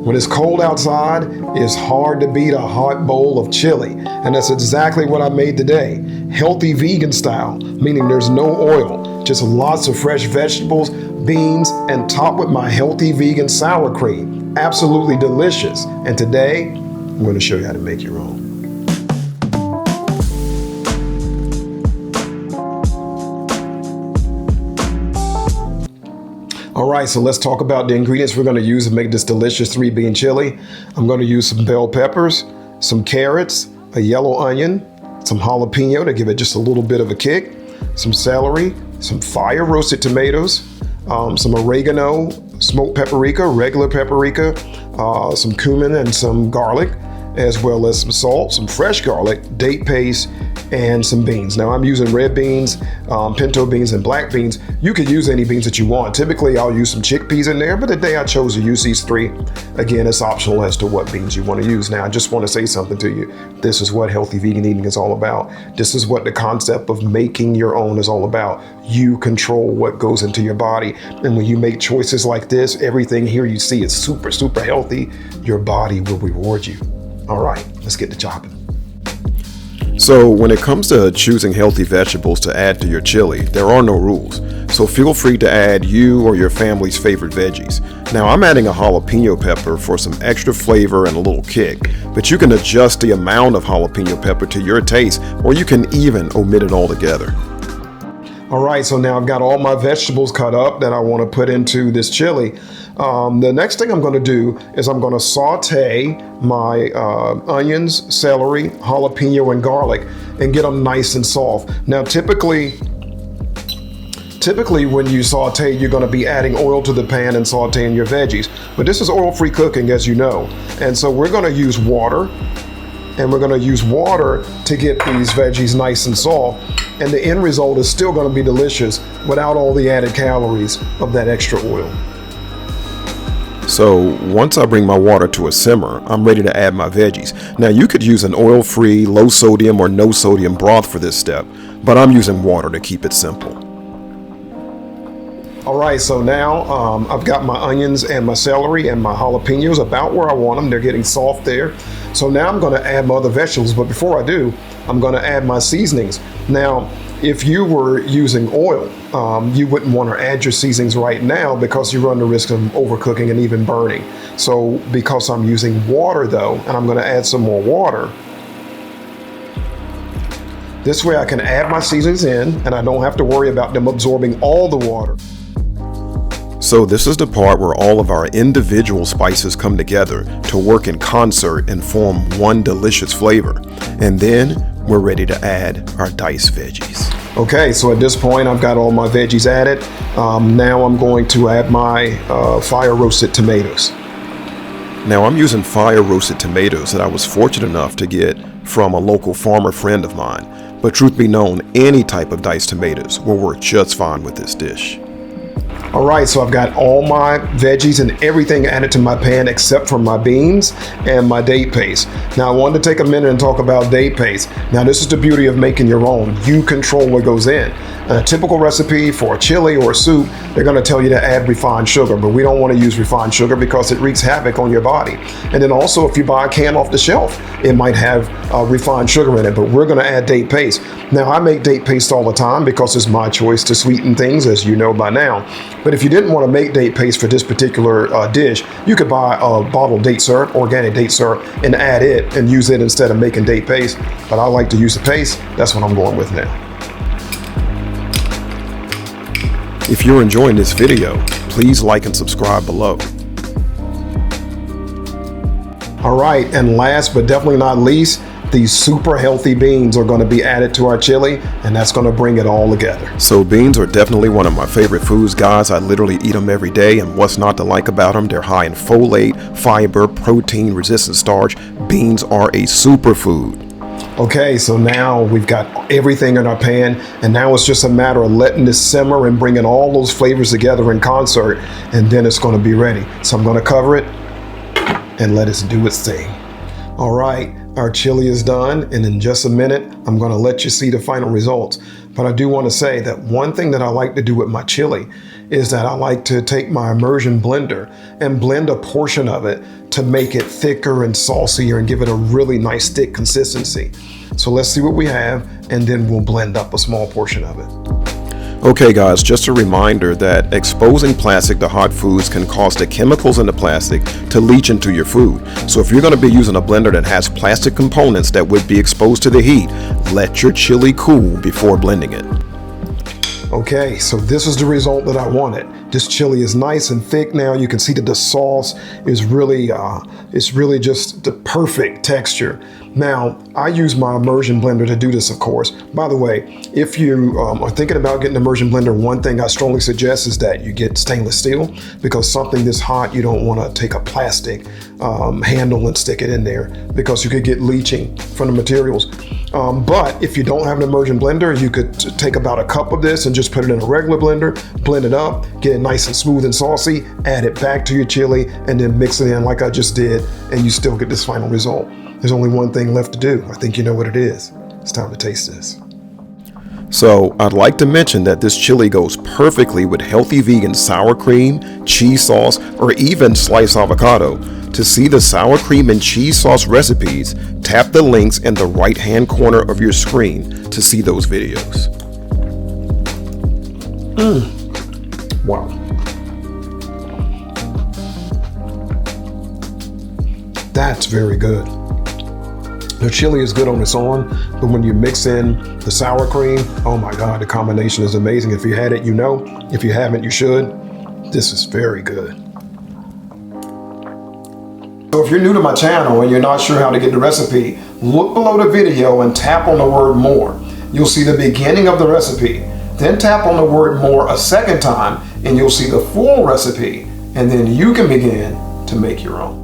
When it's cold outside, it's hard to beat a hot bowl of chili. And that's exactly what I made today. Healthy vegan style, meaning there's no oil, just lots of fresh vegetables, beans, and topped with my healthy vegan sour cream. Absolutely delicious. And today, I'm going to show you how to make your own. All right, so let's talk about the ingredients we're going to use to make this delicious 3-bean chili. I'm going to use some bell peppers, some carrots, a yellow onion, some jalapeno to give it just a little bit of a kick, some celery, some fire roasted tomatoes, some oregano, smoked paprika, regular paprika, some cumin and some garlic, as well as some salt, some fresh garlic, date paste, and some beans. Now I'm using red beans, pinto beans, and black beans. You could use any beans that you want. Typically I'll use some chickpeas in there, but today I chose to use these 3. Again, it's optional as to what beans you want to use. Now I just want to say something to you. This is what healthy vegan eating is all about. This is what the concept of making your own is all about. You control what goes into your body. And when you make choices like this, everything here you see is super, super healthy. Your body will reward you. All right, let's get to chopping. So when it comes to choosing healthy vegetables to add to your chili, there are no rules. So feel free to add you or your family's favorite veggies. Now I'm adding a jalapeno pepper for some extra flavor and a little kick, but you can adjust the amount of jalapeno pepper to your taste, or you can even omit it altogether. All right, so now I've got all my vegetables cut up that I want to put into this chili. The next thing I'm going to do is I'm going to saute my onions, celery, jalapeno, and garlic and get them nice and soft. Now, typically when you saute, you're going to be adding oil to the pan and sauteing your veggies. But this is oil-free cooking, as you know. And so we're going to use water. And we're going to use water to get these veggies nice and soft. And the end result is still going to be delicious without all the added calories of that extra oil. So once I bring my water to a simmer, I'm ready to add my veggies. Now you could use an oil-free, low sodium or no sodium broth for this step, but I'm using water to keep it simple. All right, so now I've got my onions and my celery and my jalapenos about where I want them. They're getting soft there. So now I'm going to add my other vegetables, but before I do, I'm going to add my seasonings. Now, if you were using oil, you wouldn't want to add your seasonings right now because you run the risk of overcooking and even burning. So because I'm using water though, and I'm going to add some more water, this way I can add my seasonings in and I don't have to worry about them absorbing all the water. So this is the part where all of our individual spices come together to work in concert and form one delicious flavor. And then we're ready to add our diced veggies. Okay, so at this point I've got all my veggies added. Now I'm going to add my fire roasted tomatoes. Now I'm using fire roasted tomatoes that I was fortunate enough to get from a local farmer friend of mine. But truth be known, any type of diced tomatoes will work just fine with this dish. All right, so I've got all my veggies and everything added to my pan except for my beans and my date paste. Now I wanted to take a minute and talk about date paste. Now this is the beauty of making your own. You control what goes in. A typical recipe for a chili or a soup, they're going to tell you to add refined sugar, but we don't want to use refined sugar because it wreaks havoc on your body. And then also if you buy a can off the shelf, it might have refined sugar in it, but we're going to add date paste. Now I make date paste all the time because it's my choice to sweeten things, as you know by now. But if you didn't want to make date paste for this particular dish, you could buy a bottled date syrup, organic date syrup, and add it and use it instead of making date paste. But I like to use the paste. That's what I'm going with now. If you're enjoying this video, please like and subscribe below. All right, and last but definitely not least, these super healthy beans are going to be added to our chili, and that's going to bring it all together. So beans are definitely one of my favorite foods, guys. I literally eat them every day, and what's not to like about them? They're high in folate, fiber, protein, resistant starch. Beans are a superfood. Okay, so now we've got everything in our pan, and now it's just a matter of letting this simmer and bringing all those flavors together in concert, and then it's going to be ready. So I'm going to cover it and let it do its thing. All right, our chili is done, and in just a minute, I'm going to let you see the final results. But I do want to say that one thing that I like to do with my chili is that I like to take my immersion blender and blend a portion of it to make it thicker and saucier and give it a really nice thick consistency. So let's see what we have, and then we'll blend up a small portion of it. Okay guys, just a reminder that exposing plastic to hot foods can cause the chemicals in the plastic to leach into your food. So if you're going to be using a blender that has plastic components that would be exposed to the heat, let your chili cool before blending it. Okay, so this is the result that I wanted. This chili is nice and thick now. You can see that the sauce is really, it's really just the perfect texture. Now, I use my immersion blender to do this, of course. By the way, if you are thinking about getting an immersion blender, one thing I strongly suggest is that you get stainless steel, because something this hot, you don't want to take a plastic handle and stick it in there, because you could get leaching from the materials. But if you don't have an immersion blender, you could take about a cup of this and just put it in a regular blender, blend it up, get it nice and smooth and saucy, add it back to your chili, and then mix it in like I just did, and you still get this final result. There's only one thing left to do. I think you know what it is. It's time to taste this. So I'd like to mention that this chili goes perfectly with healthy vegan sour cream, cheese sauce, or even sliced avocado. To see the sour cream and cheese sauce recipes, tap the links in the right-hand corner of your screen to see those videos. Wow. That's very good. The chili is good on its own, but when you mix in the sour cream, oh my God, the combination is amazing. If you had it, you know. If you haven't, you should. This is very good. So if you're new to my channel and you're not sure how to get the recipe, look below the video and tap on the word more. You'll see the beginning of the recipe. Then tap on the word more a second time and you'll see the full recipe, and then you can begin to make your own.